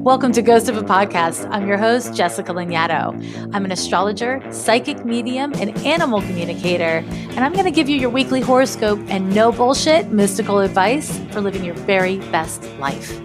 Welcome to Ghost of a Podcast. I'm your host, Jessica Lanyadoo. I'm an astrologer, psychic medium, and animal communicator, and I'm going to give you your weekly horoscope and no bullshit mystical advice for living your very best life.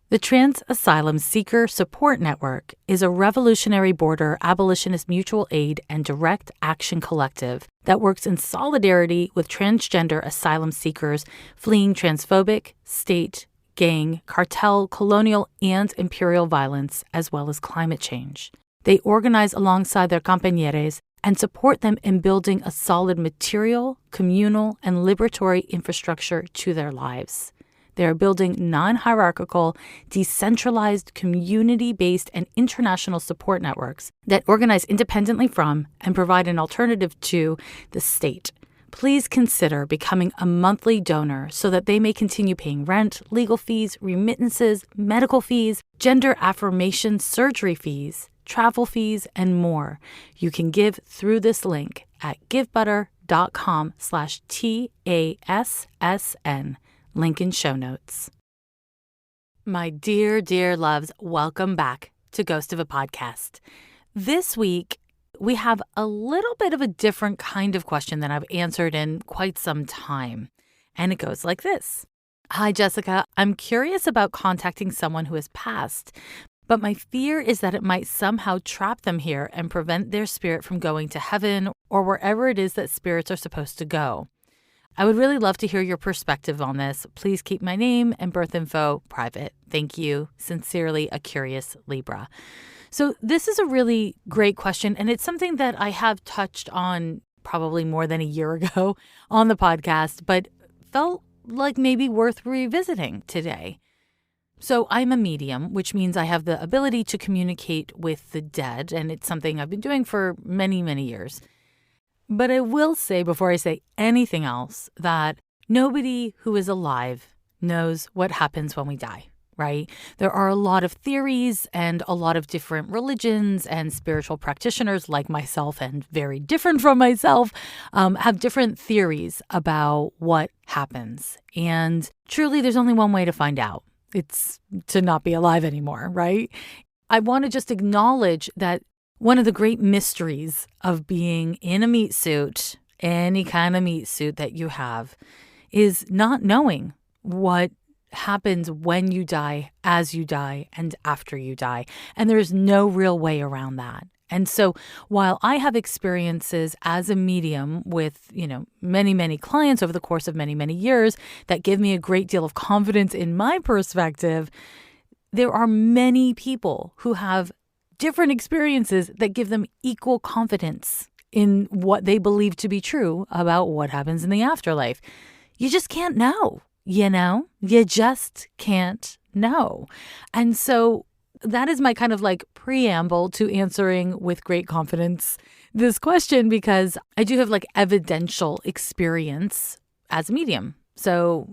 The Trans Asylum Seeker Support Network is a revolutionary border abolitionist mutual aid and direct action collective that works in solidarity with transgender asylum seekers fleeing transphobic, state, gang, cartel, colonial, and imperial violence, as well as climate change. They organize alongside their compañeros and support them in building a solid material, communal, and liberatory infrastructure to their lives. They are building non-hierarchical, decentralized, community-based, and international support networks that organize independently from and provide an alternative to the state. Please consider becoming a monthly donor so that they may continue paying rent, legal fees, remittances, medical fees, gender affirmation surgery fees, travel fees, and more. You can give through this link at givebutter.com/TASSN. Link in show notes. My dear, dear loves, welcome back to Ghost of a Podcast. This week, we have a little bit of a different kind of question than I've answered in quite some time. And it goes like this. Hi, Jessica. I'm curious about contacting someone who has passed, but my fear is that it might somehow trap them here and prevent their spirit from going to heaven or wherever it is that spirits are supposed to go. I would really love to hear your perspective on this. Please keep my name and birth info private. Thank you. Sincerely, a curious Libra. So this is a really great question, and it's something that I have touched on probably more than a year ago on the podcast, but felt like maybe worth revisiting today. So I'm a medium, which means I have the ability to communicate with the dead, and it's something I've been doing for many, many years. But I will say before I say anything else that nobody who is alive knows what happens when we die, right? There are a lot of theories and a lot of different religions and spiritual practitioners like myself and very different from myself have different theories about what happens. And truly, there's only one way to find out. It's to not be alive anymore, right? I want to just acknowledge that one of the great mysteries of being in a meat suit, any kind of meat suit that you have, is not knowing what happens when you die, as you die, and after you die. And there's no real way around that. And so while I have experiences as a medium with, many, many clients over the course of many, many years that give me a great deal of confidence in my perspective, there are many people who have different experiences that give them equal confidence in what they believe to be true about what happens in the afterlife. You just can't know, You just can't know. And so that is my kind of like preamble to answering with great confidence this question, because I do have like evidential experience as a medium. So,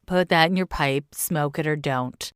put that in your pipe, smoke it or don't.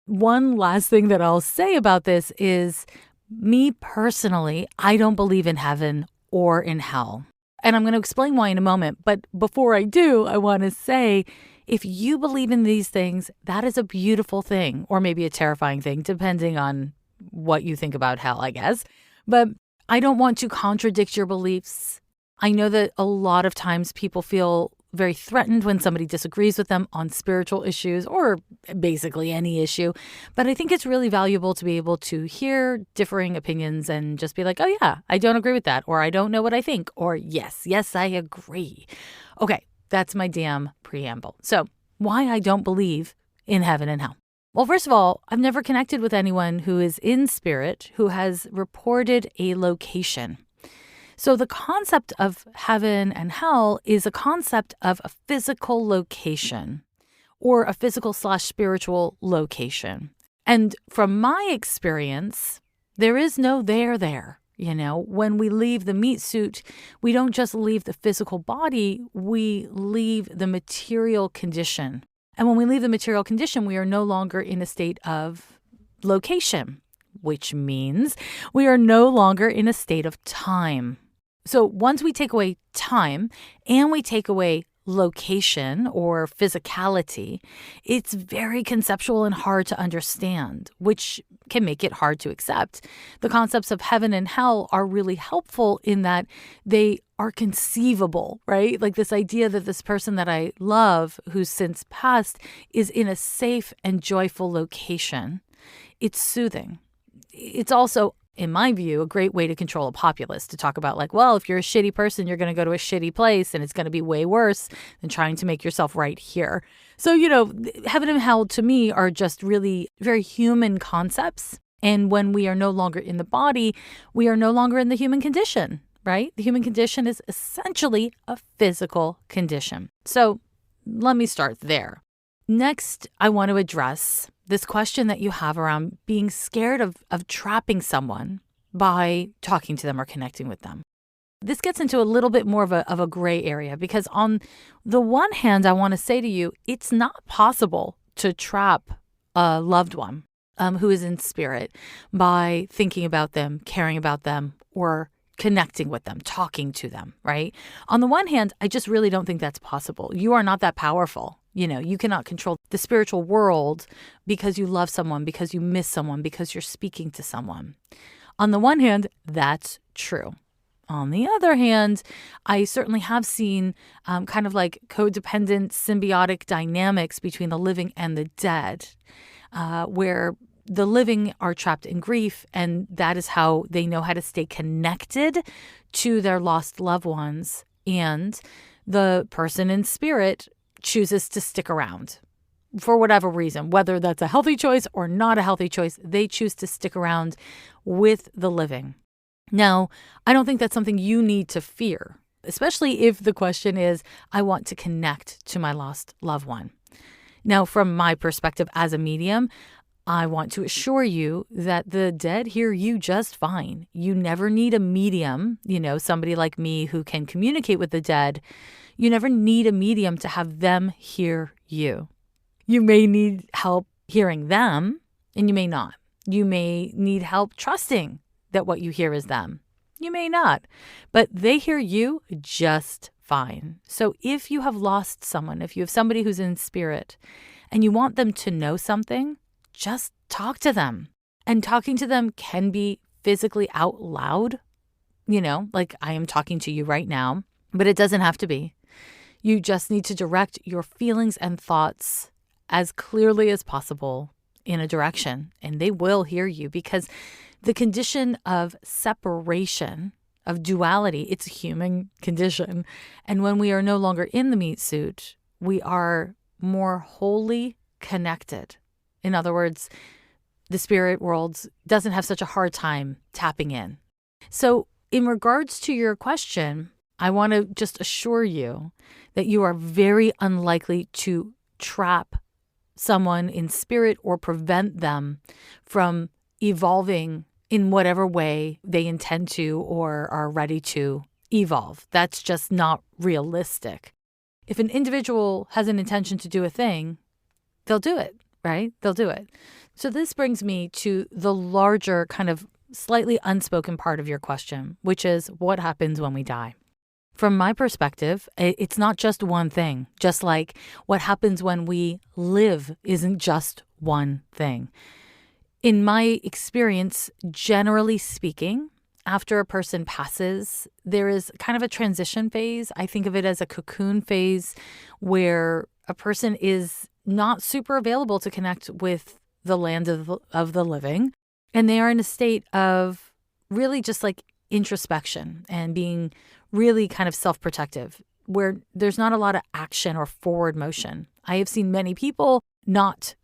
One last thing that I'll say about this is, me personally, I don't believe in heaven or in hell. And I'm going to explain why in a moment. But before I do, I want to say, if you believe in these things, that is a beautiful thing, or maybe a terrifying thing, depending on what you think about hell, I guess. But I don't want to contradict your beliefs. I know that a lot of times people feel very threatened when somebody disagrees with them on spiritual issues or basically any issue. But I think it's really valuable to be able to hear differing opinions and just be like, oh yeah, I don't agree with that, or I don't know what I think, or yes, I agree. Okay, that's my damn preamble. So why I don't believe in heaven and hell. Well, first of all, I've never connected with anyone who is in spirit who has reported a location. So the concept of heaven and hell is a concept of a physical location or a physical/spiritual location. And from my experience, there is no there. When we leave the meat suit, we don't just leave the physical body, we leave the material condition. And when we leave the material condition, we are no longer in a state of location, which means we are no longer in a state of time. So once we take away time and we take away location or physicality, it's very conceptual and hard to understand, which can make it hard to accept. The concepts of heaven and hell are really helpful in that they are conceivable, right? Like this idea that this person that I love, who's since passed, is in a safe and joyful location. It's soothing. It's also, in my view, a great way to control a populace, to talk about like, well, if you're a shitty person, you're going to go to a shitty place and it's going to be way worse than trying to make yourself right here. So, heaven and hell to me are just really very human concepts. And when we are no longer in the body, we are no longer in the human condition, right? The human condition is essentially a physical condition. So let me start there. Next, I want to address this question that you have around being scared of trapping someone by talking to them or connecting with them. This gets into a little bit more of a gray area because on the one hand, I want to say to you, it's not possible to trap a loved one who is in spirit by thinking about them, caring about them, or connecting with them, talking to them, right? On the one hand, I just really don't think that's possible. You are not that powerful. You cannot control the spiritual world because you love someone, because you miss someone, because you're speaking to someone. On the one hand, that's true. On the other hand, I certainly have seen kind of like codependent symbiotic dynamics between the living and the dead, where the living are trapped in grief, and that is how they know how to stay connected to their lost loved ones. And the person in spirit chooses to stick around for whatever reason, whether that's a healthy choice or not a healthy choice, they choose to stick around with the living. Now, I don't think that's something you need to fear, especially if the question is, I want to connect to my lost loved one. Now, from my perspective as a medium, I want to assure you that the dead hear you just fine. You never need a medium, somebody like me who can communicate with the dead. You never need a medium to have them hear you. You may need help hearing them, and you may not. You may need help trusting that what you hear is them. You may not, but they hear you just fine. So if you have lost someone, if you have somebody who's in spirit and you want them to know something, just talk to them. And talking to them can be physically out loud, like I am talking to you right now, but it doesn't have to be. You just need to direct your feelings and thoughts as clearly as possible in a direction, and they will hear you because the condition of separation, of duality, it's a human condition. And when we are no longer in the meat suit, we are more wholly connected. In other words, the spirit world doesn't have such a hard time tapping in. So in regards to your question, I want to just assure you that you are very unlikely to trap someone in spirit or prevent them from evolving in whatever way they intend to or are ready to evolve. That's just not realistic. If an individual has an intention to do a thing, they'll do it, right? They'll do it. So this brings me to the larger kind of slightly unspoken part of your question, which is what happens when we die? From my perspective, it's not just one thing, just like what happens when we live isn't just one thing. In my experience, generally speaking, after a person passes, there is kind of a transition phase. I think of it as a cocoon phase where a person is not super available to connect with the land of the living. And they are in a state of really just like introspection and being really kind of self-protective, where there's not a lot of action or forward motion. I have seen many people not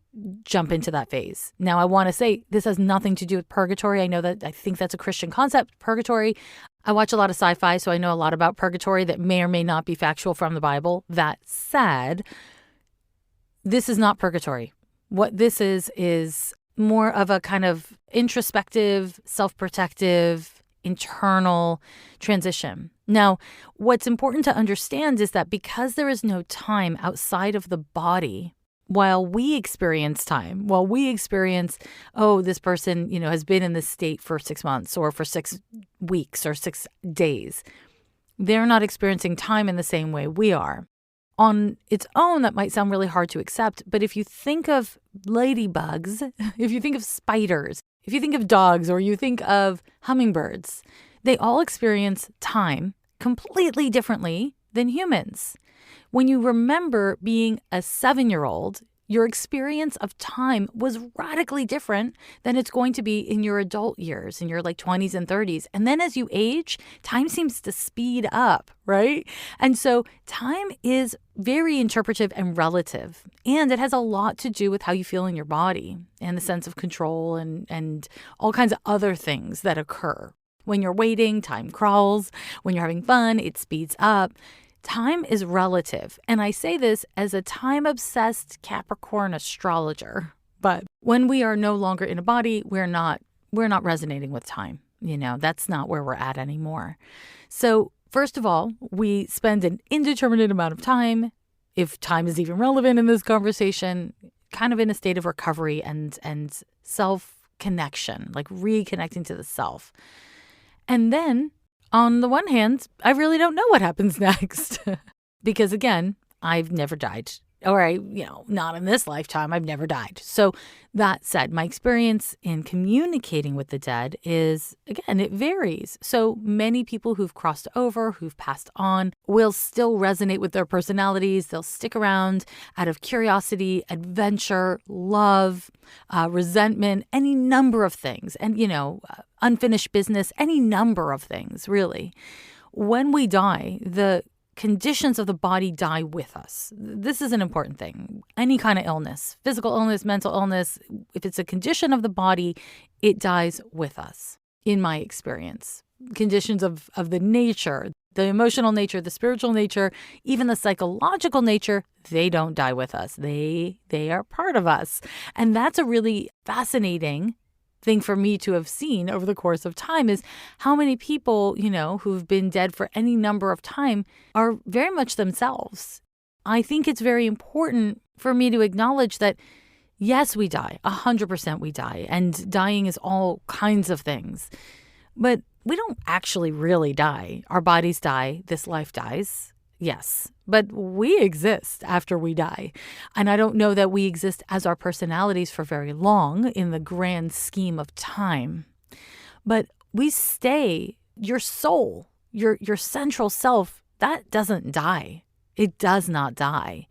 jump into that phase. Now, I want to say this has nothing to do with purgatory. I think that's a Christian concept, purgatory. I watch a lot of sci-fi, so I know a lot about purgatory that may or may not be factual from the Bible. That said, this is not purgatory. What this is more of a kind of introspective, self-protective, internal transition. Now, what's important to understand is that because there is no time outside of the body, while we experience time, while we experience, this person, has been in this state for 6 months or for 6 weeks or 6 days, they're not experiencing time in the same way we are. On its own, that might sound really hard to accept, but if you think of ladybugs, if you think of spiders, if you think of dogs, or you think of hummingbirds, they all experience time completely differently than humans. When you remember being a 7-year-old, your experience of time was radically different than it's going to be in your adult years, in your 20s and 30s. And then as you age, time seems to speed up, right? And so time is very interpretive and relative. And it has a lot to do with how you feel in your body and the sense of control and all kinds of other things that occur. When you're waiting, time crawls. When you're having fun, it speeds up. Time is relative, and I say this as a time-obsessed Capricorn astrologer. But when we are no longer in a body, we're not resonating with time. That's not where we're at anymore. So first of all, we spend an indeterminate amount of time, if time is even relevant in this conversation, kind of in a state of recovery and self-connection, like reconnecting to the self. And then on the one hand, I really don't know what happens next because, again, I've never died. Or not in this lifetime, I've never died. So that said, my experience in communicating with the dead is, again, it varies. So many people who've crossed over, who've passed on, will still resonate with their personalities. They'll stick around out of curiosity, adventure, love, resentment, any number of things. And, unfinished business, any number of things, really. When we die, the conditions of the body die with us. This is an important thing. Any kind of illness, physical illness, mental illness, if it's a condition of the body, it dies with us, in my experience. Conditions of the nature, the emotional nature, the spiritual nature, even the psychological nature, they don't die with us. They are part of us. And that's a really fascinating thing for me to have seen over the course of time is how many people, who've been dead for any number of time are very much themselves. I think it's very important for me to acknowledge that, yes, we die. 100% we die. And dying is all kinds of things. But we don't actually really die. Our bodies die. This life dies. Yes, but we exist after we die. And I don't know that we exist as our personalities for very long in the grand scheme of time. But we stay, your soul, your central self, that doesn't die. It does not die.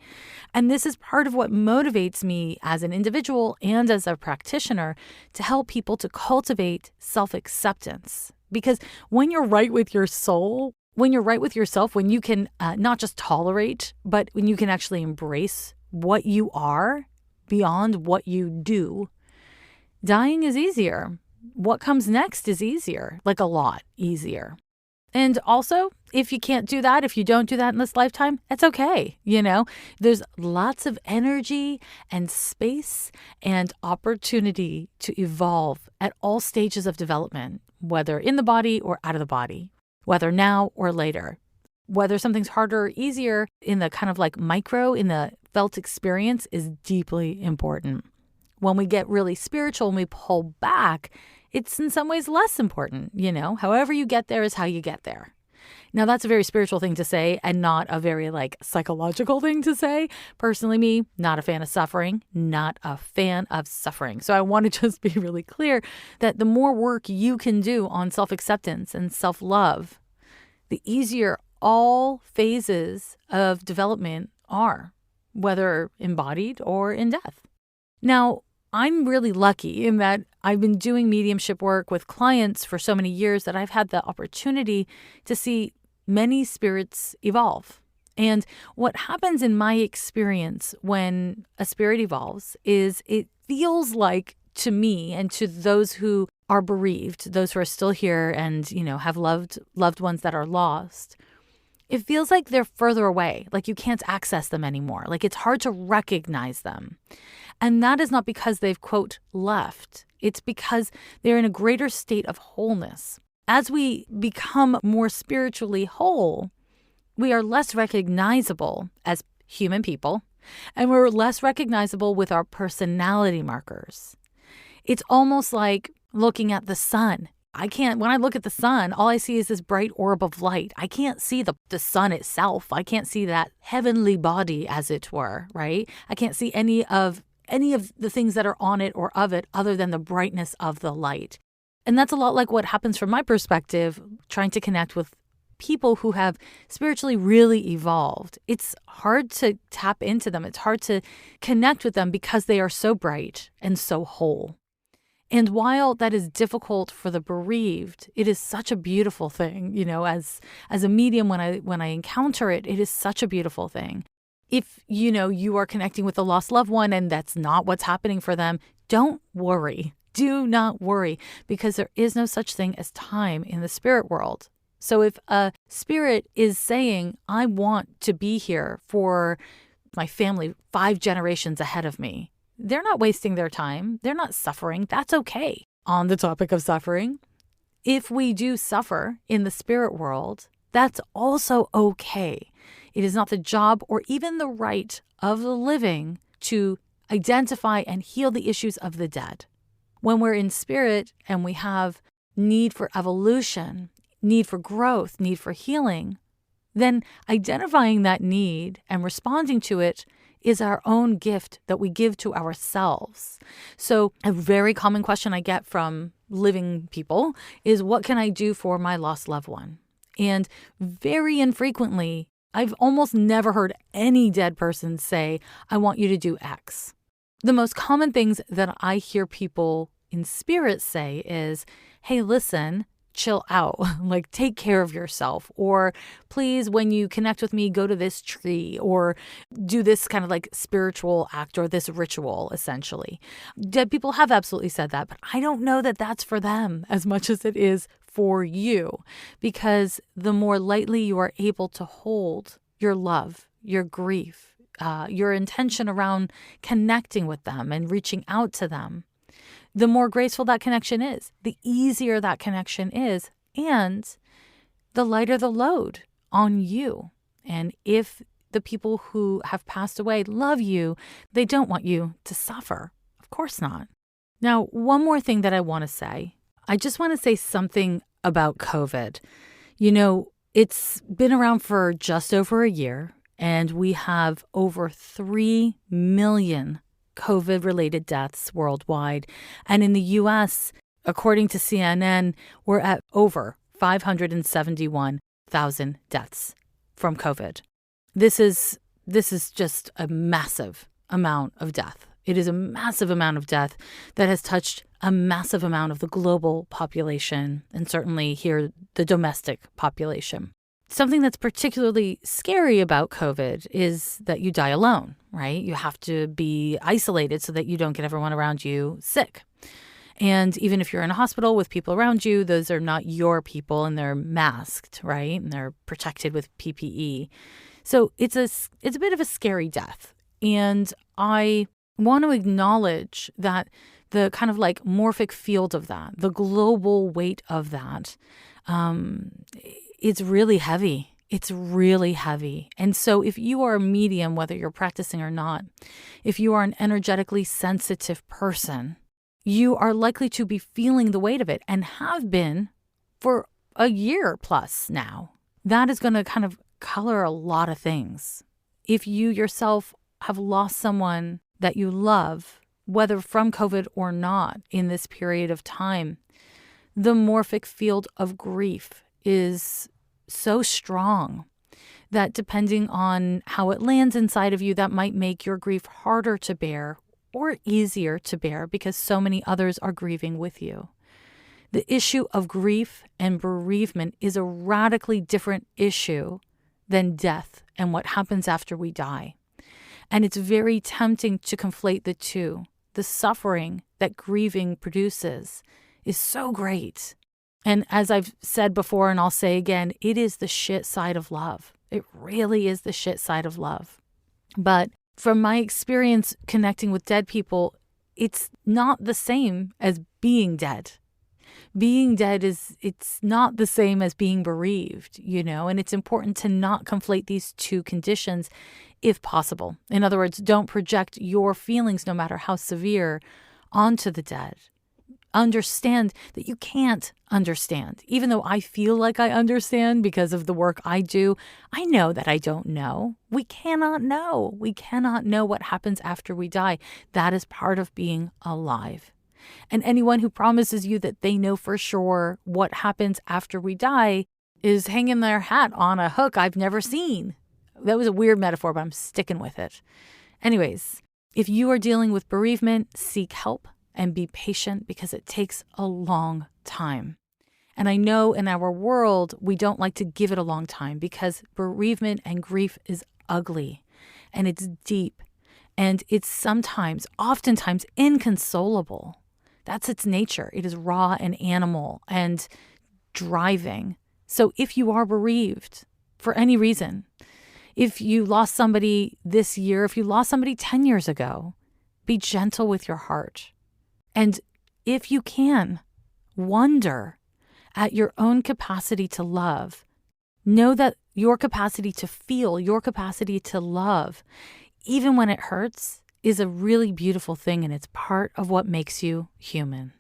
And this is part of what motivates me as an individual and as a practitioner to help people to cultivate self-acceptance. Because when you're right with your soul, when you're right with yourself, when you can not just tolerate, but when you can actually embrace what you are beyond what you do, dying is easier. What comes next is easier, like a lot easier. And also, if you can't do that, if you don't do that in this lifetime, it's okay. There's lots of energy and space and opportunity to evolve at all stages of development, whether in the body or out of the body. Whether now or later, whether something's harder or easier in the kind of micro, in the felt experience is deeply important. When we get really spiritual and we pull back, it's in some ways less important, However you get there is how you get there. Now, that's a very spiritual thing to say and not a very psychological thing to say. Personally, me, not a fan of suffering, not a fan of suffering. So I want to just be really clear that the more work you can do on self-acceptance and self-love, the easier all phases of development are, whether embodied or in death. Now, I'm really lucky in that I've been doing mediumship work with clients for so many years that I've had the opportunity to see many spirits evolve. And what happens in my experience when a spirit evolves is it feels like, to me and to those who are bereaved, those who are still here and, have loved ones that are lost, it feels like they're further away, like you can't access them anymore, like it's hard to recognize them. And that is not because they've, quote, left. It's because they're in a greater state of wholeness. As we become more spiritually whole, we are less recognizable as human people, and we're less recognizable with our personality markers. It's almost like looking at the sun. When I look at the sun, all I see is this bright orb of light. I can't see the sun itself. I can't see that heavenly body, as it were, right? I can't see any of the things that are on it or of it other than the brightness of the light. And that's a lot like what happens from my perspective, trying to connect with people who have spiritually really evolved. It's hard to tap into them. It's hard to connect with them because they are so bright and so whole. And while that is difficult for the bereaved, it is such a beautiful thing. As a medium, when I encounter it, it is such a beautiful thing. If, you are connecting with a lost loved one and that's not what's happening for them, don't worry. Do not worry, because there is no such thing as time in the spirit world. So if a spirit is saying, I want to be here for my family 5 generations ahead of me, they're not wasting their time. They're not suffering. That's okay. On the topic of suffering, if we do suffer in the spirit world, that's also okay. It is not the job or even the right of the living to identify and heal the issues of the dead. When we're in spirit and we have need for evolution, need for growth, need for healing, then identifying that need and responding to it is our own gift that we give to ourselves. So a very common question I get from living people is, what can I do for my lost loved one? And very infrequently, I've almost never heard any dead person say, I want you to do X. The most common things that I hear people in spirit say is, hey, listen, chill out, like take care of yourself, or please, when you connect with me, go to this tree, or do this kind of like spiritual act or this ritual, essentially. Dead people have absolutely said that, but I don't know that that's for them as much as it is for you, because the more lightly you are able to hold your love, your grief, your intention around connecting with them and reaching out to them, the more graceful that connection is, the easier that connection is, and the lighter the load on you. And if the people who have passed away love you, they don't want you to suffer. Of course not. Now, one more thing that I want to say. I just want to say something about COVID. It's been around for just over a year, and we have over 3 million COVID-related deaths worldwide. And in the U.S., according to CNN, we're at over 571,000 deaths from COVID. This is just a massive amount of death. It is a massive amount of death that has touched a massive amount of the global population, and certainly here, the domestic population. Something that's particularly scary about COVID is that you die alone, right? You have to be isolated so that you don't get everyone around you sick. And even if you're in a hospital with people around you, those are not your people and they're masked, right? And they're protected with PPE. So it's a bit of a scary death. And I want to acknowledge that the kind of like morphic field of that, the global weight of that, it's really heavy. It's really heavy. And so if you are a medium, whether you're practicing or not, if you are an energetically sensitive person, you are likely to be feeling the weight of it and have been for a year plus now. That is going to kind of color a lot of things. If you yourself have lost someone that you love, whether from COVID or not, in this period of time, the morphic field of grief is so strong that depending on how it lands inside of you, that might make your grief harder to bear or easier to bear because so many others are grieving with you. The issue of grief and bereavement is a radically different issue than death and what happens after we die. And it's very tempting to conflate the two. The suffering that grieving produces is so great. And as I've said before, and I'll say again, it is the shit side of love. It really is the shit side of love. But from my experience connecting with dead people, it's not the same as being dead. Being dead it's not the same as being bereaved, and it's important to not conflate these two conditions if possible. In other words, don't project your feelings, no matter how severe, onto the dead. understand that you can't understand. Even though I feel like I understand because of the work I do, I know that I don't know. We cannot know. We cannot know what happens after we die. That is part of being alive. And anyone who promises you that they know for sure what happens after we die is hanging their hat on a hook I've never seen. That was a weird metaphor, but I'm sticking with it. Anyways, if you are dealing with bereavement, seek help and be patient because it takes a long time. And I know in our world, we don't like to give it a long time because bereavement and grief is ugly and it's deep and it's oftentimes inconsolable. That's its nature. It is raw and animal and driving. So if you are bereaved for any reason, if you lost somebody this year, if you lost somebody 10 years ago, be gentle with your heart. And if you can, wonder at your own capacity to love. Know that your capacity to feel, your capacity to love, even when it hurts, is a really beautiful thing, and it's part of what makes you human.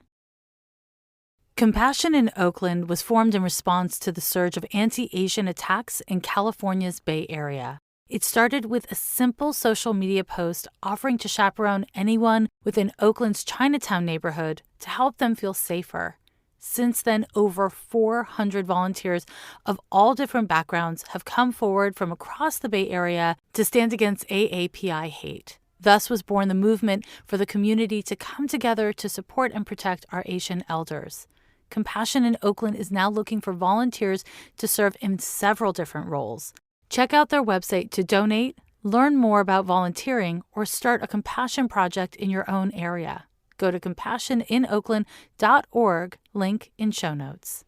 Compassion in Oakland was formed in response to the surge of anti-Asian attacks in California's Bay Area. It started with a simple social media post offering to chaperone anyone within Oakland's Chinatown neighborhood to help them feel safer. Since then, over 400 volunteers of all different backgrounds have come forward from across the Bay Area to stand against AAPI hate. Thus was born the movement for the community to come together to support and protect our Asian elders. Compassion in Oakland is now looking for volunteers to serve in several different roles. Check out their website to donate, learn more about volunteering, or start a compassion project in your own area. Go to compassioninoakland.org, link in show notes.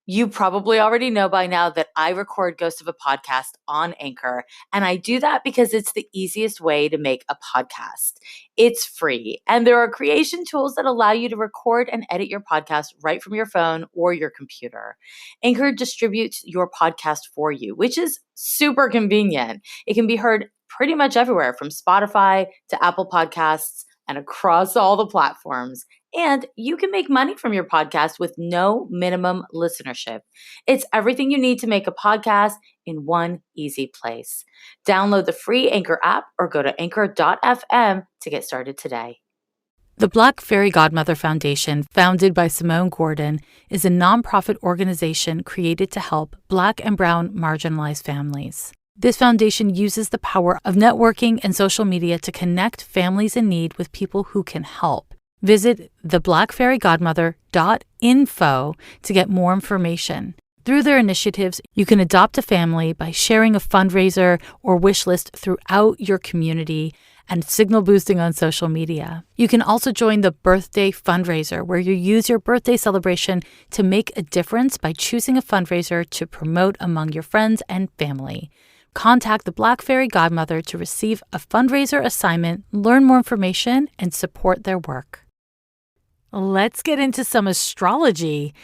You probably already know by now that I record Ghost of a Podcast on Anchor, and I do that because it's the easiest way to make a podcast. It's free, and there are creation tools that allow you to record and edit your podcast right from your phone or your computer. Anchor distributes your podcast for you, which is super convenient. It can be heard pretty much everywhere from Spotify to Apple Podcasts and across all the platforms. And you can make money from your podcast with no minimum listenership. It's everything you need to make a podcast in one easy place. Download the free Anchor app or go to anchor.fm to get started today. The Black Fairy Godmother Foundation, founded by Simone Gordon, is a nonprofit organization created to help Black and Brown marginalized families. This foundation uses the power of networking and social media to connect families in need with people who can help. Visit theblackfairygodmother.info to get more information. Through their initiatives, you can adopt a family by sharing a fundraiser or wish list throughout your community and signal boosting on social media. You can also join the birthday fundraiser, where you use your birthday celebration to make a difference by choosing a fundraiser to promote among your friends and family. Contact the Black Fairy Godmother to receive a fundraiser assignment, learn more information, and support their work. Let's get into some astrology.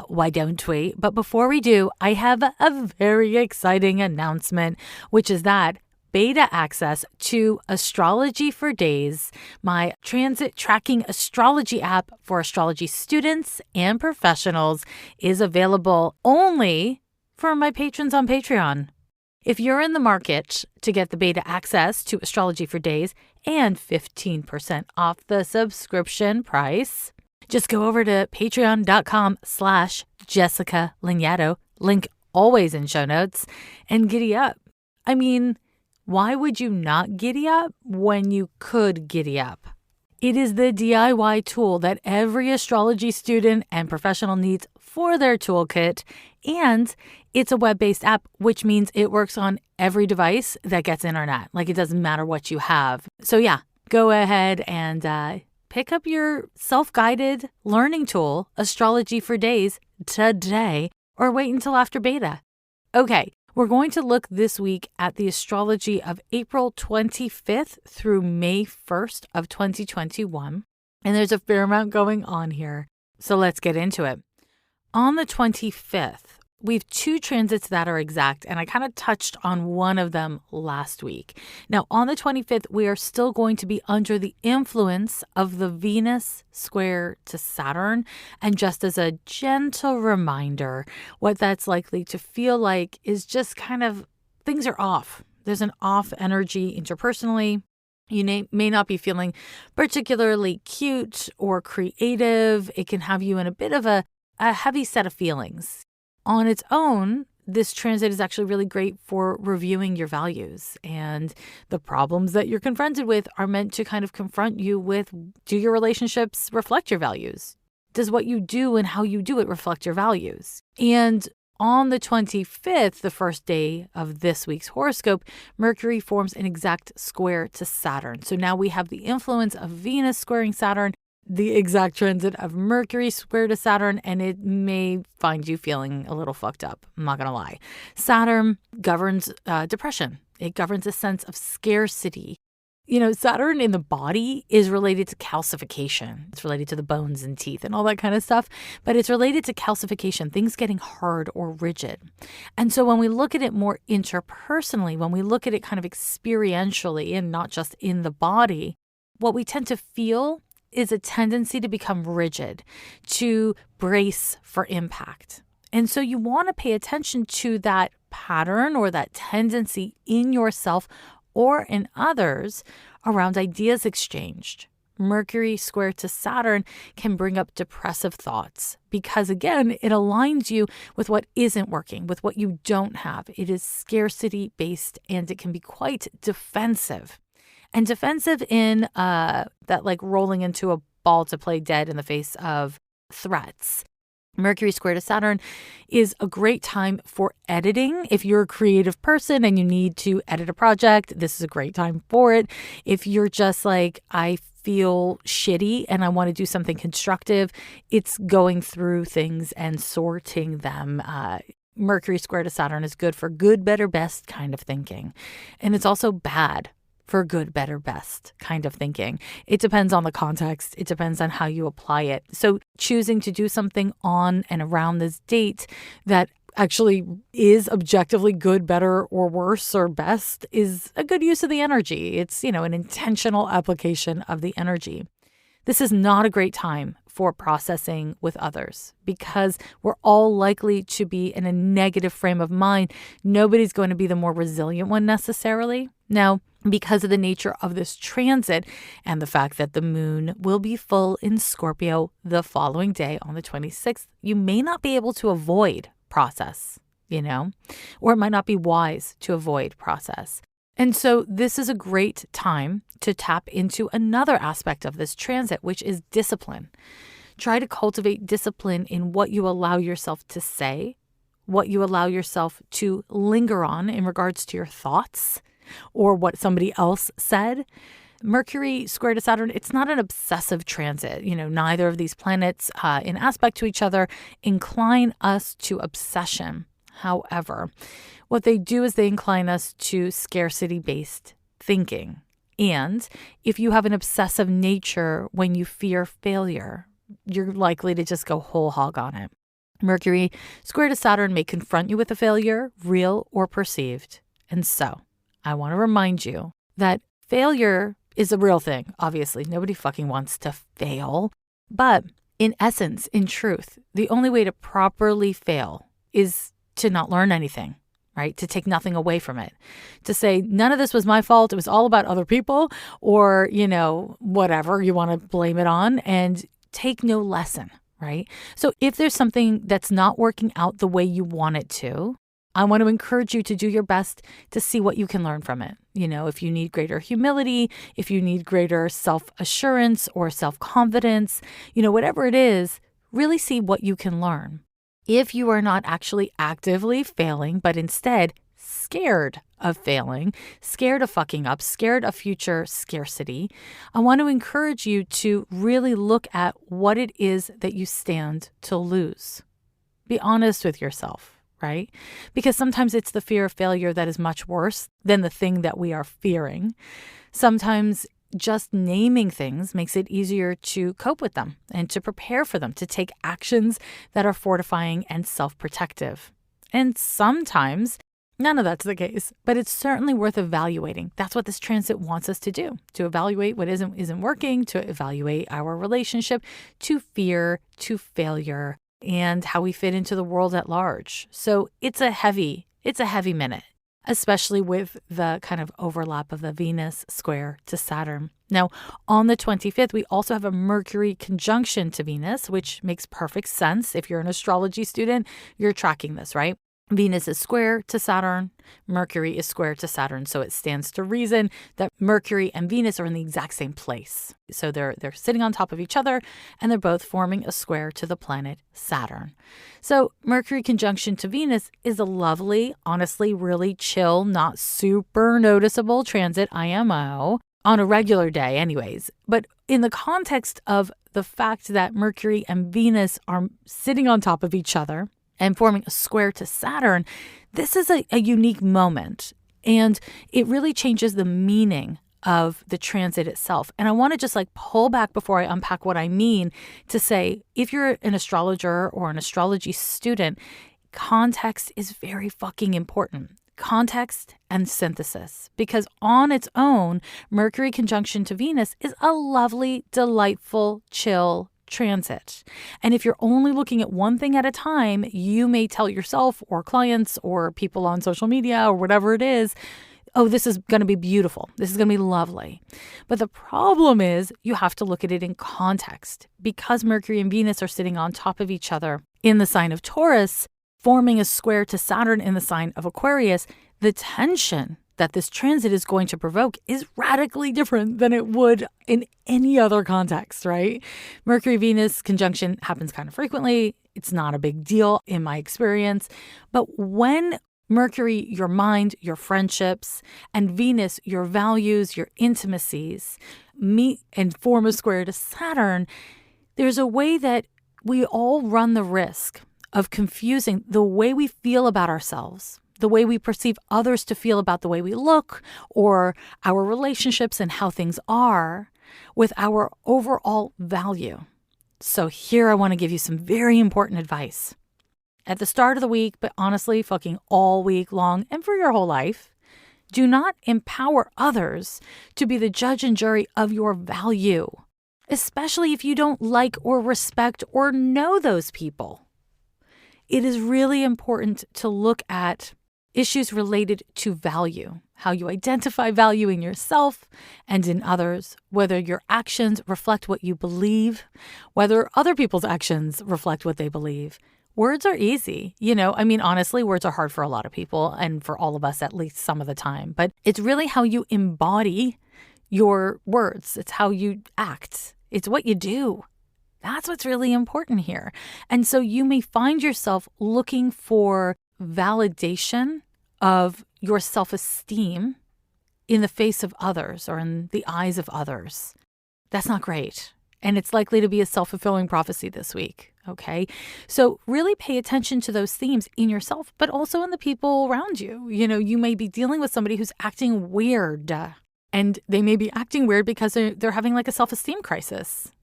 Why don't we? But before we do, I have a very exciting announcement, which is that beta access to Astrology for Days, my transit tracking astrology app for astrology students and professionals, is available only for my patrons on Patreon. If you're in the market to get the beta access to Astrology for Days and 15% off the subscription price, just go over to patreon.com/Jessica Lanyadoo, link always in show notes, and giddy up. I mean, why would you not giddy up when you could giddy up? It is the DIY tool that every astrology student and professional needs for their toolkit, and it's a web-based app, which means it works on every device that gets internet. Like, it doesn't matter what you have. So yeah, go ahead and pick up your self-guided learning tool, Astrology for Days, today, or wait until after beta. Okay, we're going to look this week at the astrology of April 25th through May 1st of 2021. And there's a fair amount going on here. So let's get into it. On the 25th, we have 2 transits that are exact, and I kind of touched on one of them last week. Now, on the 25th, we are still going to be under the influence of the Venus square to Saturn. And just as a gentle reminder, what that's likely to feel like is just kind of things are off. There's an off energy interpersonally. You may not be feeling particularly cute or creative. It can have you in a bit of a heavy set of feelings. On its own, this transit is actually really great for reviewing your values, and the problems that you're confronted with are meant to kind of confront you with, do your relationships reflect your values? Does what you do and how you do it reflect your values? And on the 25th, the first day of this week's horoscope, Mercury forms an exact square to Saturn. So now we have the influence of Venus squaring Saturn, the exact transit of Mercury square to Saturn, and it may find you feeling a little fucked up. I'm not going to lie. Saturn governs depression. It governs a sense of scarcity. You know, Saturn in the body is related to calcification. It's related to the bones and teeth and all that kind of stuff, but it's related to calcification, things getting hard or rigid. And so when we look at it more interpersonally, when we look at it kind of experientially and not just in the body, what we tend to feel is a tendency to become rigid, to brace for impact. And so you want to pay attention to that pattern or that tendency in yourself or in others around ideas exchanged. Mercury square to Saturn can bring up depressive thoughts because, again, it aligns you with what isn't working, with what you don't have. It is scarcity-based, and it can be quite defensive. And defensive in that like rolling into a ball to play dead in the face of threats. Mercury square to Saturn is a great time for editing. If you're a creative person and you need to edit a project, this is a great time for it. If you're just like, I feel shitty and I want to do something constructive, it's going through things and sorting them. Mercury square to Saturn is good for good, better, best kind of thinking. And it's also bad for good, better, best kind of thinking. It depends on the context. It depends on how you apply it. So choosing to do something on and around this date that actually is objectively good, better, or worse, or best is a good use of the energy. It's, an intentional application of the energy. This is not a great time for processing with others because we're all likely to be in a negative frame of mind. Nobody's going to be the more resilient one necessarily. Now, because of the nature of this transit and the fact that the moon will be full in Scorpio the following day on the 26th, you may not be able to avoid process, or it might not be wise to avoid process. And so this is a great time to tap into another aspect of this transit, which is discipline. Try to cultivate discipline in what you allow yourself to say, what you allow yourself to linger on in regards to your thoughts or what somebody else said. Mercury square to Saturn, it's not an obsessive transit. Neither of these planets in aspect to each other incline us to obsession. However, what they do is they incline us to scarcity-based thinking. And if you have an obsessive nature when you fear failure, you're likely to just go whole hog on it. Mercury square to Saturn may confront you with a failure, real or perceived. And so I want to remind you that failure is a real thing. Obviously, nobody fucking wants to fail. But in essence, in truth, the only way to properly fail is to not learn anything, right? To take nothing away from it. To say, none of this was my fault. It was all about other people or, whatever you want to blame it on, and take no lesson, right? So if there's something that's not working out the way you want it to, I want to encourage you to do your best to see what you can learn from it. If you need greater humility, if you need greater self-assurance or self-confidence, whatever it is, really see what you can learn. If you are not actually actively failing, but instead scared of failing, scared of fucking up, scared of future scarcity, I want to encourage you to really look at what it is that you stand to lose. Be honest with yourself. Right? Because sometimes it's the fear of failure that is much worse than the thing that we are fearing. Sometimes just naming things makes it easier to cope with them and to prepare for them, to take actions that are fortifying and self-protective. And sometimes none of that's the case, but it's certainly worth evaluating. That's what this transit wants us to do, to evaluate what isn't working, to evaluate our relationship to fear, to failure, and how we fit into the world at large. So it's a heavy minute, especially with the kind of overlap of the Venus square to Saturn. Now, on the 25th, we also have a Mercury conjunction to Venus, which makes perfect sense. If you're an astrology student, you're tracking this, right? Venus is square to Saturn. Mercury is square to Saturn. So it stands to reason that Mercury and Venus are in the exact same place. So they're sitting on top of each other, and they're both forming a square to the planet Saturn. So Mercury conjunction to Venus is a lovely, honestly, really chill, not super noticeable transit, IMO, on a regular day anyways. But in the context of the fact that Mercury and Venus are sitting on top of each other and forming a square to Saturn, this is a unique moment. And it really changes the meaning of the transit itself. And I want to just pull back before I unpack what I mean to say, if you're an astrologer or an astrology student, context is very fucking important. Context and synthesis, because on its own, Mercury conjunction to Venus is a lovely, delightful, chill transit. And if you're only looking at one thing at a time, you may tell yourself or clients or people on social media or whatever it is, oh, this is going to be beautiful. This is going to be lovely. But the problem is you have to look at it in context. Because Mercury and Venus are sitting on top of each other in the sign of Taurus, forming a square to Saturn in the sign of Aquarius, the tension that this transit is going to provoke is radically different than it would in any other context, right? Mercury-Venus conjunction happens kind of frequently. It's not a big deal in my experience. But when Mercury, your mind, your friendships, and Venus, your values, your intimacies, meet and form a square to Saturn, there's a way that we all run the risk of confusing the way we feel about ourselves, the way we perceive others to feel about the way we look or our relationships and how things are, with our overall value. So here I want to give you some very important advice. At the start of the week, but honestly, fucking all week long and for your whole life, do not empower others to be the judge and jury of your value, especially if you don't like or respect or know those people. It is really important to look at issues related to value, how you identify value in yourself and in others, whether your actions reflect what you believe, whether other people's actions reflect what they believe. Words are easy. Honestly, words are hard for a lot of people and for all of us at least some of the time. But it's really how you embody your words. It's how you act. It's what you do. That's what's really important here. And so you may find yourself looking for validation of your self-esteem in the face of others or in the eyes of others. That's not great. And it's likely to be a self-fulfilling prophecy this week. Okay. So really pay attention to those themes in yourself, but also in the people around you. You may be dealing with somebody who's acting weird, and they may be acting weird because they're having a self-esteem crisis.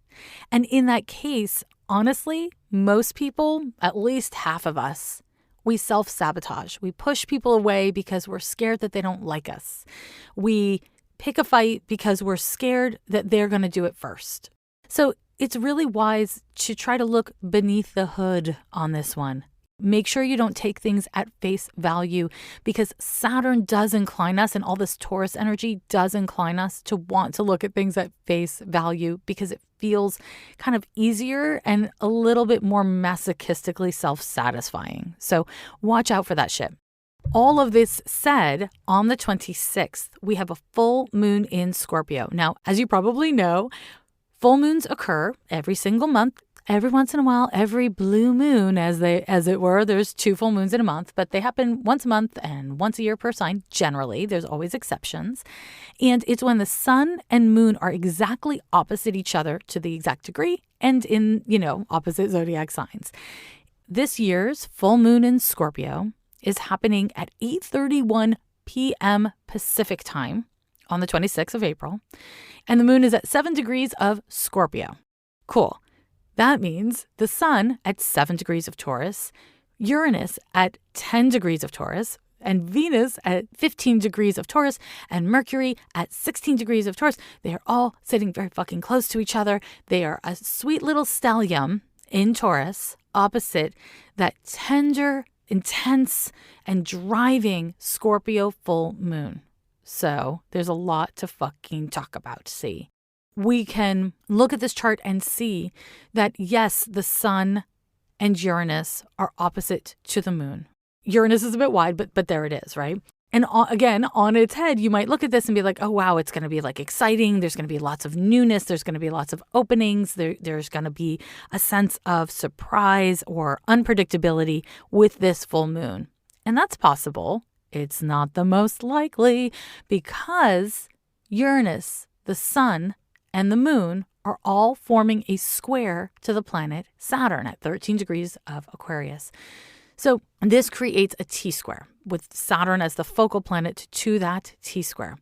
And in that case, honestly, most people, at least half of us, we self-sabotage. We push people away because we're scared that they don't like us. We pick a fight because we're scared that they're going to do it first. So it's really wise to try to look beneath the hood on this one. Make sure you don't take things at face value, because Saturn does incline us, and all this Taurus energy does incline us to want to look at things at face value because it feels kind of easier and a little bit more masochistically self-satisfying. So watch out for that shit. All of this said, on the 26th, we have a full moon in Scorpio. Now, as you probably know, full moons occur every single month. Every once in a while, every blue moon, as it were, there's 2 full moons in a month, but they happen once a month and once a year per sign. Generally, there's always exceptions. And it's when the sun and moon are exactly opposite each other to the exact degree and in, opposite zodiac signs. This year's full moon in Scorpio is happening at 8:31 p.m. Pacific time on the 26th of April. And the moon is at 7 degrees of Scorpio. Cool. That means the sun at 7 degrees of Taurus, Uranus at 10 degrees of Taurus, and Venus at 15 degrees of Taurus, and Mercury at 16 degrees of Taurus. They are all sitting very fucking close to each other. They are a sweet little stellium in Taurus opposite that tender, intense, and driving Scorpio full moon. So there's a lot to fucking talk about, see. We can look at this chart and see that, yes, the sun and Uranus are opposite to the moon. Uranus is a bit wide, but there it is, right? And again, on its head, you might look at this and be like, oh, wow, it's going to be like exciting. There's going to be lots of newness. There's going to be lots of openings. There's going to be a sense of surprise or unpredictability with this full moon. And that's possible. It's not the most likely because Uranus, the sun, and the moon are all forming a square to the planet Saturn at 13 degrees of Aquarius. So this creates a T-square with Saturn as the focal planet to that T-square.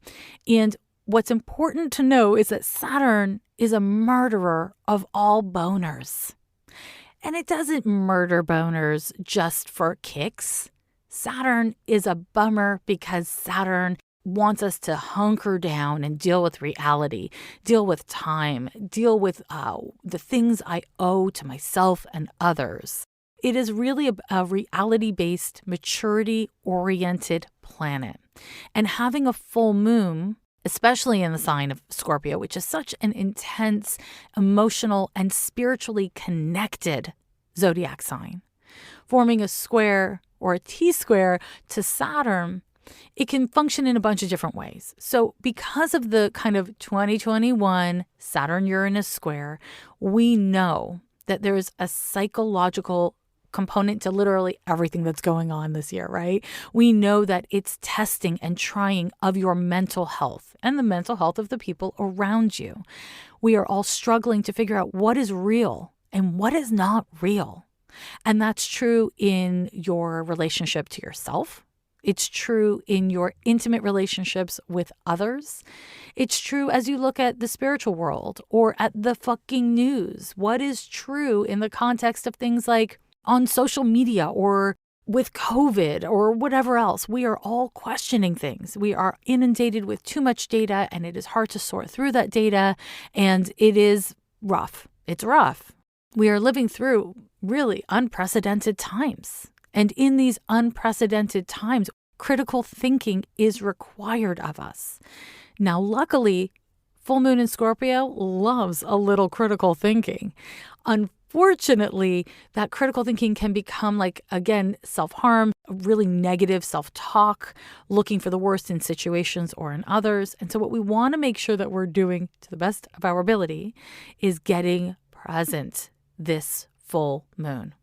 And what's important to know is that Saturn is a murderer of all boners. And it doesn't murder boners just for kicks. Saturn is a bummer because Saturn wants us to hunker down and deal with reality, deal with time, deal with the things I owe to myself and others. It is really a reality-based, maturity-oriented planet. And having a full moon, especially in the sign of Scorpio, which is such an intense, emotional, and spiritually connected zodiac sign, forming a square or a T-square to Saturn, it can function in a bunch of different ways. So because of the kind of 2021 Saturn-Uranus square, we know that there is a psychological component to literally everything that's going on this year, right? We know that it's testing and trying of your mental health and the mental health of the people around you. We are all struggling to figure out what is real and what is not real. And that's true in your relationship to yourself. It's true in your intimate relationships with others. It's true as you look at the spiritual world or at the fucking news. What is true in the context of things like on social media or with COVID or whatever else? We are all questioning things. We are inundated with too much data, and it is hard to sort through that data, and it is rough. It's rough. We are living through really unprecedented times. And in these unprecedented times, critical thinking is required of us. Now, luckily, full moon in Scorpio loves a little critical thinking. Unfortunately, that critical thinking can become like, again, self-harm, really negative self-talk, looking for the worst in situations or in others. And so what we want to make sure that we're doing to the best of our ability is getting present this full moon.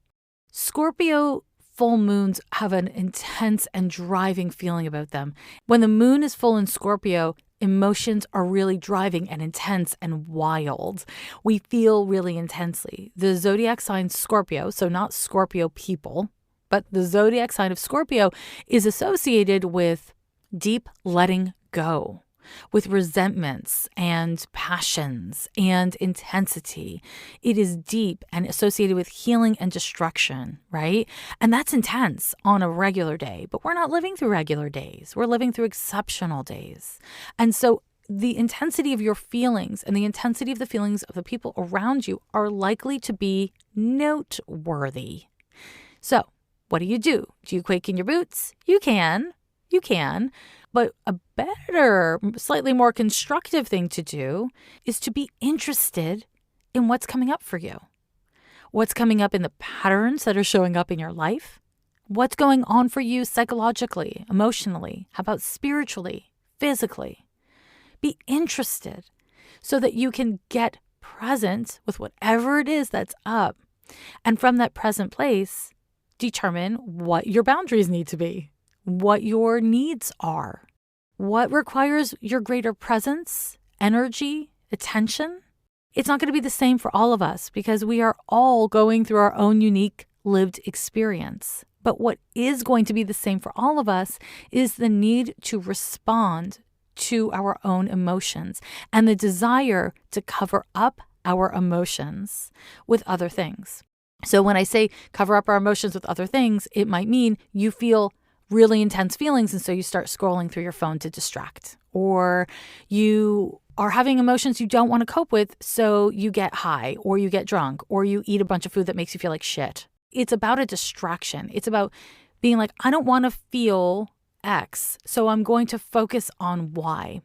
Scorpio full moons have an intense and driving feeling about them. When the moon is full in Scorpio, emotions are really driving and intense and wild. We feel really intensely. The zodiac sign Scorpio, so not Scorpio people, but the zodiac sign of Scorpio is associated with deep letting go, with resentments and passions and intensity. It is deep and associated with healing and destruction, right? And that's intense on a regular day, but we're not living through regular days. We're living through exceptional days. And so the intensity of your feelings and the intensity of the feelings of the people around you are likely to be noteworthy. So what do? Do you quake in your boots? You can. But a better, slightly more constructive thing to do is to be interested in what's coming up for you. What's coming up in the patterns that are showing up in your life? What's going on for you psychologically, emotionally? How about spiritually, physically? Be interested so that you can get present with whatever it is that's up. And from that present place, determine what your boundaries need to be, what your needs are, what requires your greater presence, energy, attention. It's not going to be the same for all of us because we are all going through our own unique lived experience. But what is going to be the same for all of us is the need to respond to our own emotions and the desire to cover up our emotions with other things. So when I say cover up our emotions with other things, it might mean you feel really intense feelings, and so you start scrolling through your phone to distract. Or you are having emotions you don't want to cope with, so you get high, or you get drunk, or you eat a bunch of food that makes you feel like shit. It's about a distraction. It's about being like, I don't want to feel X, so I'm going to focus on Y.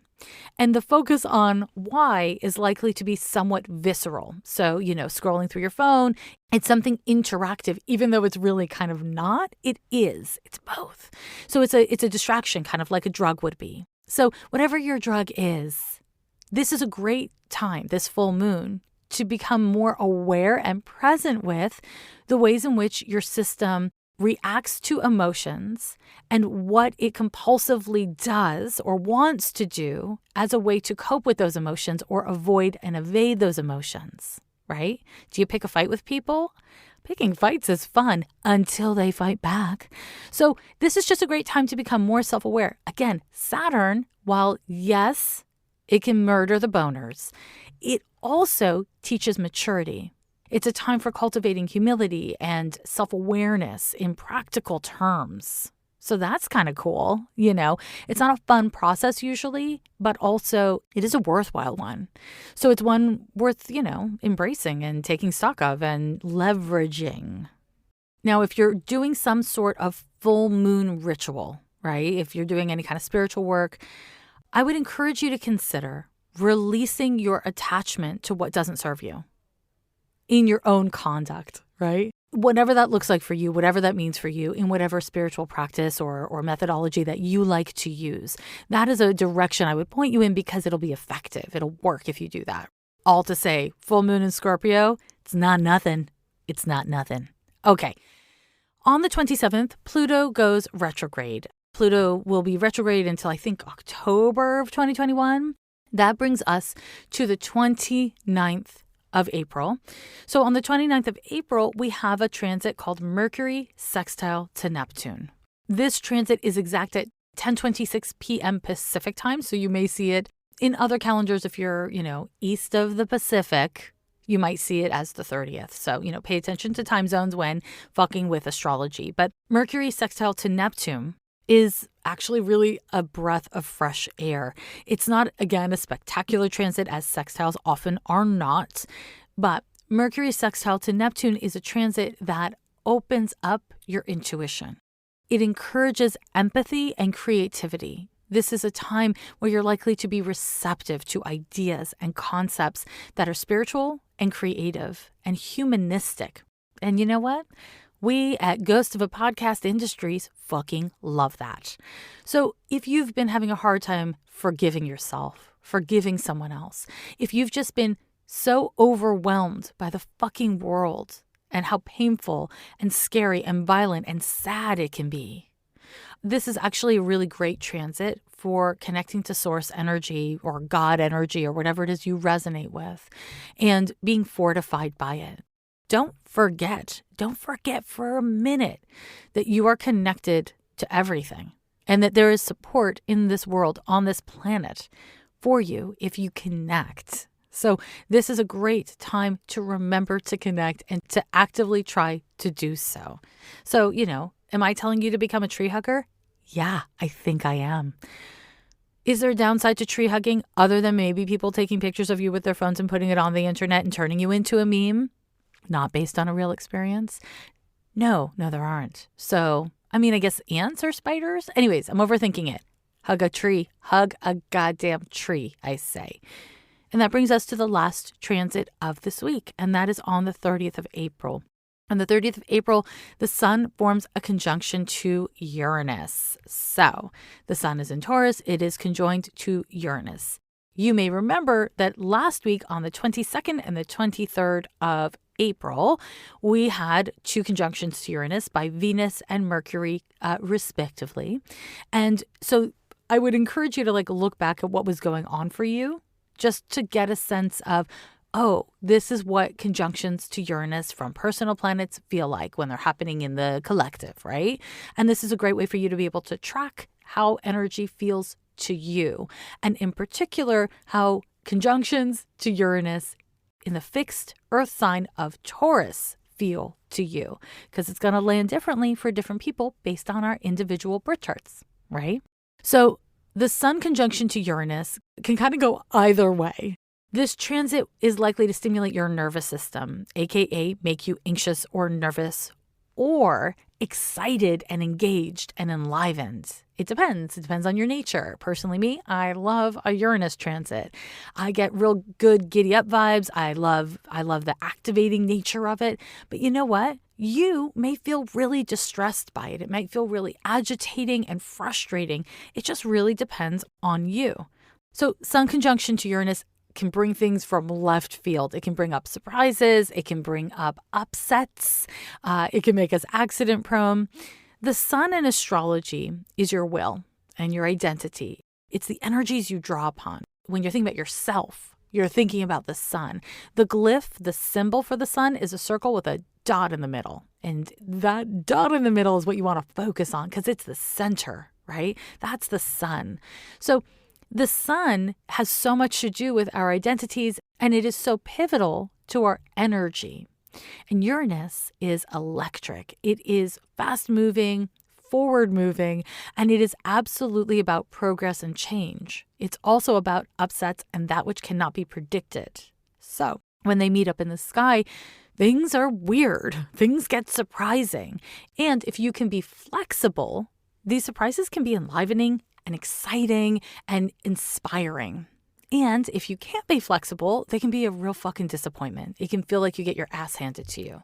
And the focus on why is likely to be somewhat visceral. So, scrolling through your phone, it's something interactive, even though it's really kind of not. It is. It's both. So it's a distraction, kind of like a drug would be. So whatever your drug is, this is a great time, this full moon, to become more aware and present with the ways in which your system reacts to emotions and what it compulsively does or wants to do as a way to cope with those emotions or avoid and evade those emotions, right? Do you pick a fight with people? Picking fights is fun until they fight back. So this is just a great time to become more self-aware. Again, Saturn, while yes, it can murder the boners, it also teaches maturity. It's a time for cultivating humility and self-awareness in practical terms. So that's kind of cool. It's not a fun process usually, but also it is a worthwhile one. So it's one worth, embracing and taking stock of and leveraging. Now, if you're doing some sort of full moon ritual, right? If you're doing any kind of spiritual work, I would encourage you to consider releasing your attachment to what doesn't serve you in your own conduct, right? Whatever that looks like for you, whatever that means for you, in whatever spiritual practice or methodology that you like to use, that is a direction I would point you in because it'll be effective. It'll work if you do that. All to say, full moon in Scorpio, it's not nothing. It's not nothing. Okay. On the 27th, Pluto goes retrograde. Pluto will be retrograde until I think October of 2021. That brings us to the 29th of April. So on the 29th of April, we have a transit called Mercury sextile to Neptune. This transit is exact at 10:26 p.m. Pacific time. So you may see it in other calendars. If you're, east of the Pacific, you might see it as the 30th. So, pay attention to time zones when fucking with astrology. But Mercury sextile to Neptune is actually really a breath of fresh air. It's not, again, a spectacular transit as sextiles often are not, but Mercury sextile to Neptune is a transit that opens up your intuition. It encourages empathy and creativity. This is a time where you're likely to be receptive to ideas and concepts that are spiritual and creative and humanistic. And you know what? We at Ghost of a Podcast Industries fucking love that. So if you've been having a hard time forgiving yourself, forgiving someone else, if you've just been so overwhelmed by the fucking world and how painful and scary and violent and sad it can be, this is actually a really great transit for connecting to source energy or God energy or whatever it is you resonate with and being fortified by it. Don't forget for a minute that you are connected to everything and that there is support in this world, on this planet for you if you connect. So this is a great time to remember to connect and to actively try to do so. So, am I telling you to become a tree hugger? Yeah, I think I am. Is there a downside to tree hugging other than maybe people taking pictures of you with their phones and putting it on the internet and turning you into a meme? Not based on a real experience? No, there aren't. So, I guess ants or spiders? Anyways, I'm overthinking it. Hug a tree. Hug a goddamn tree, I say. And that brings us to the last transit of this week, and that is on the 30th of April. On the 30th of April, the sun forms a conjunction to Uranus. So, the sun is in Taurus. It is conjoined to Uranus. You may remember that last week on the 22nd and the 23rd of April, we had two conjunctions to Uranus by Venus and Mercury, respectively. And so I would encourage you to look back at what was going on for you just to get a sense of, oh, this is what conjunctions to Uranus from personal planets feel like when they're happening in the collective, right? And this is a great way for you to be able to track how energy feels to you. And in particular, how conjunctions to Uranus in the fixed earth sign of Taurus feel to you, because it's going to land differently for different people based on our individual birth charts, right? So the Sun conjunction to Uranus can kind of go either way. This transit is likely to stimulate your nervous system, aka make you anxious or nervous, or excited and engaged and enlivened. It depends. It depends on your nature. Personally, me, I love a Uranus transit. I get real good giddy up vibes. I love the activating nature of it. But you know what? You may feel really distressed by it. It might feel really agitating and frustrating. It just really depends on you. So Sun conjunction to Uranus can bring things from left field. It can bring up surprises. It can bring up upsets. It can make us accident prone. The Sun in astrology is your will and your identity. It's the energies you draw upon. When you're thinking about yourself, you're thinking about the Sun. The glyph, the symbol for the Sun, is a circle with a dot in the middle. And that dot in the middle is what you want to focus on because it's the center, right? That's the Sun. So the Sun has so much to do with our identities, and it is so pivotal to our energy. And Uranus is electric. It is fast-moving, forward-moving, and it is absolutely about progress and change. It's also about upsets and that which cannot be predicted. So when they meet up in the sky, things are weird. Things get surprising. And if you can be flexible, these surprises can be enlivening and exciting and inspiring. And if you can't be flexible, they can be a real fucking disappointment. It can feel like you get your ass handed to you.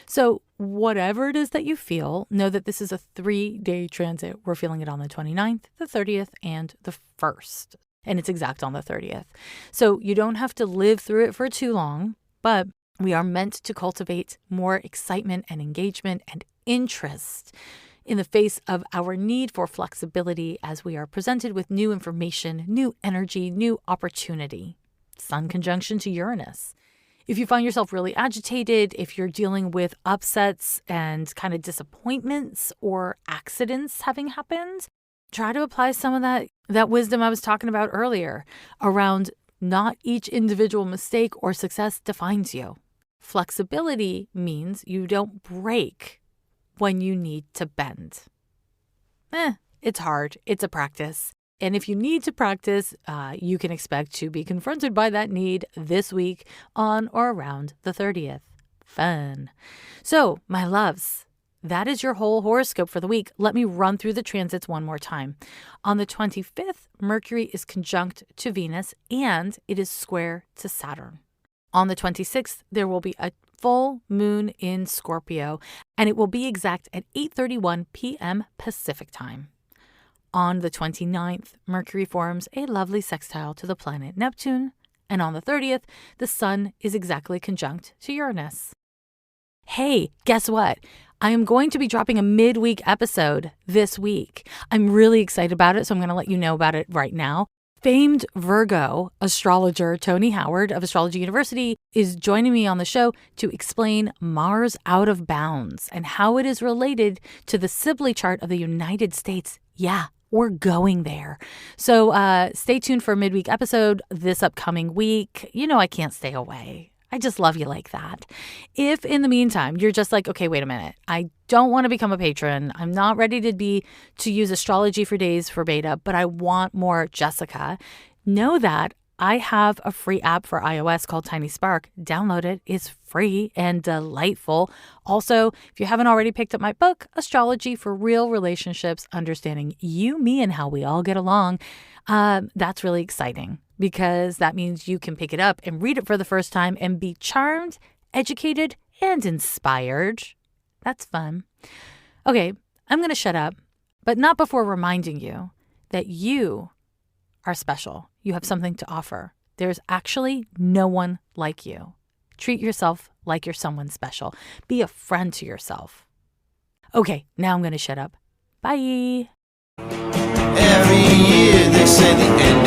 So whatever it is that you feel, know that this is a 3-day transit. We're feeling it on the 29th, the 30th, and the 1st. And it's exact on the 30th. So you don't have to live through it for too long, but we are meant to cultivate more excitement and engagement and interest in the face of our need for flexibility as we are presented with new information, new energy, new opportunity. Sun conjunction to Uranus. If you find yourself really agitated, if you're dealing with upsets and kind of disappointments or accidents having happened, try to apply some of that wisdom I was talking about earlier around not each individual mistake or success defines you. Flexibility means you don't break when you need to bend. It's hard. It's a practice. And if you need to practice, you can expect to be confronted by that need this week on or around the 30th. Fun. So, my loves, that is your whole horoscope for the week. Let me run through the transits one more time. On the 25th, Mercury is conjunct to Venus and it is square to Saturn. On the 26th, there will be a full moon in Scorpio, and it will be exact at 8:31 p.m. Pacific time. On the 29th, Mercury forms a lovely sextile to the planet Neptune, and on the 30th, the Sun is exactly conjunct to Uranus. Hey, guess what? I am going to be dropping a midweek episode this week. I'm really excited about it, so I'm going to let you know about it right now. Famed Virgo astrologer Tony Howard of Astrology University is joining me on the show to explain Mars out of bounds and how it is related to the Sibley chart of the United States. Yeah, we're going there. So stay tuned for a midweek episode this upcoming week. You know I can't stay away. I just love you like that. If in the meantime, you're just like, okay, wait a minute. I don't want to become a patron. I'm not ready to use Astrology for Days for beta, but I want more Jessica. Know that I have a free app for iOS called Tiny Spark. Download it. It's free and delightful. Also, if you haven't already picked up my book, Astrology for Real Relationships, Understanding You, Me, and How We All Get Along, that's really exciting, because that means you can pick it up and read it for the first time and be charmed, educated, and inspired. That's fun. Okay, I'm going to shut up, but not before reminding you that you are special. You have something to offer. There's actually no one like you. Treat yourself like you're someone special. Be a friend to yourself. Okay, now I'm going to shut up. Bye. Every year they say the end